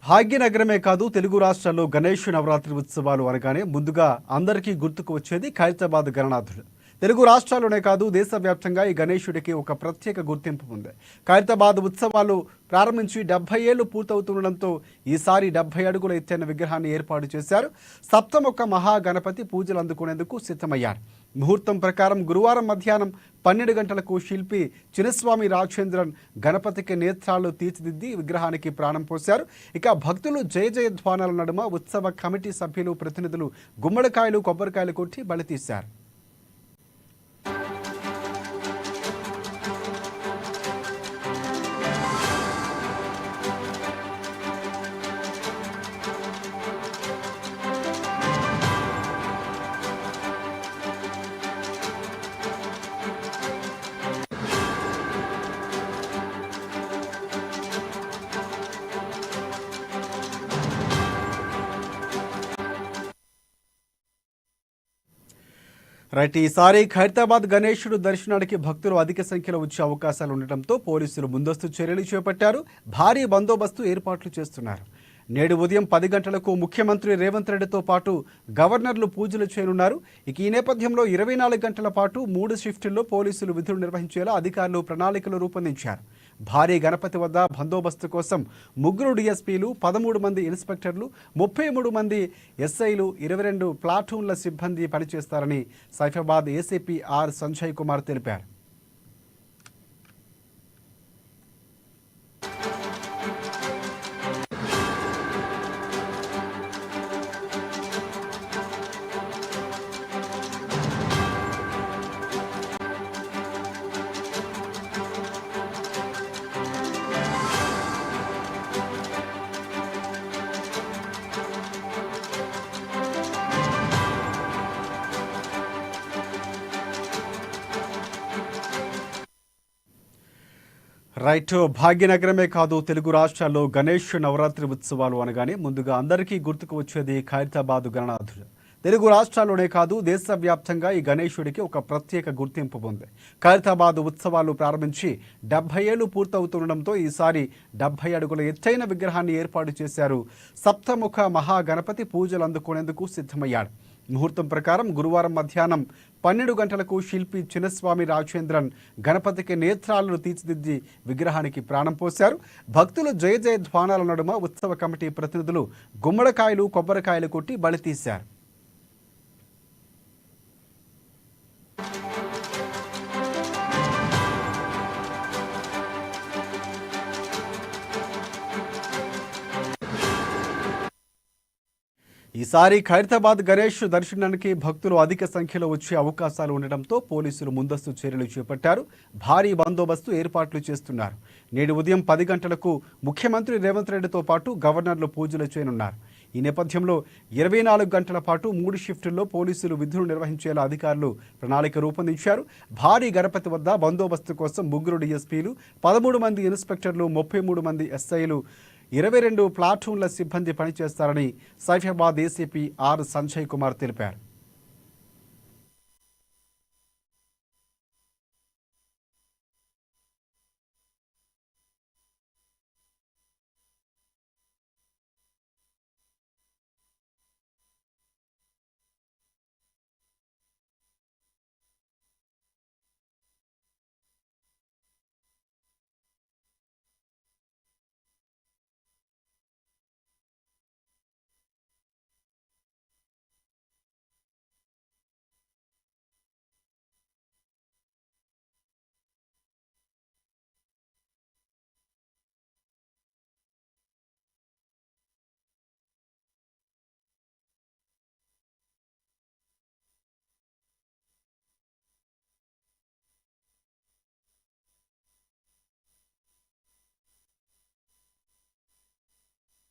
భాగ్యనగరమే కాదు తెలుగు రాష్ట్రాల్లో గణేష్ నవరాత్రి ఉత్సవాలు అనగానే ముందుగా అందరికీ గుర్తుకు వచ్చేది ఖైరతాబాద్ గణనాథుడు. తెలుగు రాష్ట్రాల్లోనే కాదు దేశవ్యాప్తంగా ఈ గణేశుడికి ఒక ప్రత్యేక గుర్తింపు ఉంది. ఖైరతాబాద్ ఉత్సవాలు ప్రారంభించి 70 ఏళ్లు పూర్తవుతుండడంతో ఈసారి 70 అడుగుల ఎత్తైన విగ్రహాన్ని ఏర్పాటు చేశారు. సప్తముఖ మహాగణపతి పూజలు అందుకునేందుకు సిద్ధమయ్యారు. ముహూర్తం ప్రకారం గురువారం మధ్యాహ్నం 12 గంటలకు శిల్పి చిన్నస్వామి రాజేంద్రన్ గణపతికి నేత్రాలు తీర్చిదిద్ది విగ్రహానికి ప్రాణం పోశారు. ఇక భక్తులు జయ జయధ్వానాల నడుమ ఉత్సవ కమిటీ సభ్యులు ప్రతినిధులు గుమ్మడికాయలు కొబ్బరికాయలు కొట్టి బలి తీశారు. రైట్, ఈసారి ఖైరతాబాద్ గణేశుడు దర్శనానికి భక్తులు అధిక సంఖ్యలో వచ్చే అవకాశాలు ఉండటంతో పోలీసులు ముందస్తు చర్యలు చేపట్టారు. భారీ బందోబస్తు ఏర్పాట్లు చేస్తున్నారు. నేడు ఉదయం 10 గంటలకు ముఖ్యమంత్రి రేవంత్ రెడ్డితో పాటు గవర్నర్లు పూజలు చేయనున్నారు. ఇక ఈ నేపథ్యంలో 24 గంటల పాటు 3 షిఫ్టుల్లో పోలీసులు విధులు నిర్వహించేలా అధికారులు ప్రణాళికలు రూపొందించారు. భారీ గణపతి వద్ద బందోబస్తు కోసం 3 డిఎస్పీలు, 13 మంది ఇన్స్పెక్టర్లు, 33 మంది ఎస్ఐలు, 22 ప్లాటూన్ల సిబ్బంది పనిచేస్తారని సైఫాబాద్ ఏసీపీ ఆర్ సంజయ్ కుమార్ తెలిపారు. రైట్, భాగ్యనగరమే కాదు తెలుగు రాష్ట్రాల్లో గణేష్ నవరాత్రి ఉత్సవాలు అనగానే ముందుగా అందరికీ గుర్తుకు వచ్చేది ఖైరతాబాద్ గణనాథుడు. తెలుగు రాష్ట్రాల్లోనే కాదు దేశవ్యాప్తంగా ఈ గణేశుడికి ఒక ప్రత్యేక గుర్తింపు ఉంది. ఖైరతాబాద్ ఉత్సవాలు ప్రారంభించి 70 ఏళ్లు పూర్తవుతుండడంతో ఈసారి 70 అడుగుల ఎత్తైన విగ్రహాన్ని ఏర్పాటు చేశారు. సప్తముఖ మహాగణపతి పూజలు అందుకునేందుకు సిద్ధమయ్యాడు. ముహూర్తం ప్రకారం గురువారం మధ్యాహ్నం 12 గంటలకు శిల్పి చిన్నస్వామి రాజేంద్రన్ గణపతికి నేత్రాలను తీర్చిదిద్ది విగ్రహానికి ప్రాణం పోశారు. భక్తులు జయ జయధ్వానాల నడుమ ఉత్సవ కమిటీ ప్రతినిధులు గుమ్మడికాయలు కొబ్బరికాయలు కొట్టి బలి తీశారు. ఈసారి ఖైరతాబాద్ గణేష్ దర్శనానికి భక్తులు అధిక సంఖ్యలో వచ్చే అవకాశాలు ఉండటంతో పోలీసులు ముందస్తు చర్యలు చేపట్టారు. భారీ బందోబస్తు ఏర్పాట్లు చేస్తున్నారు. నేడు ఉదయం 10 గంటలకు ముఖ్యమంత్రి రేవంత్ రెడ్డితో పాటు గవర్నర్లు పూజలు చేయనున్నారు. ఈ నేపథ్యంలో 24 గంటల పాటు 3 షిఫ్టుల్లో పోలీసులు విధులు నిర్వహించేలా అధికారులు ప్రణాళిక రూపొందించారు. భారీ గణపతి వద్ద బందోబస్తు కోసం 3 డిఎస్పీలు, 13 మంది ఇన్స్పెక్టర్లు, 33 మంది ఎస్ఐలు, 22 ప్లాటూన్ల సిబ్బంది పనిచేస్తారని సైఫాబాద్ ఏసీపీ ఆర్ సంజయ్ కుమార్ తెలిపారు.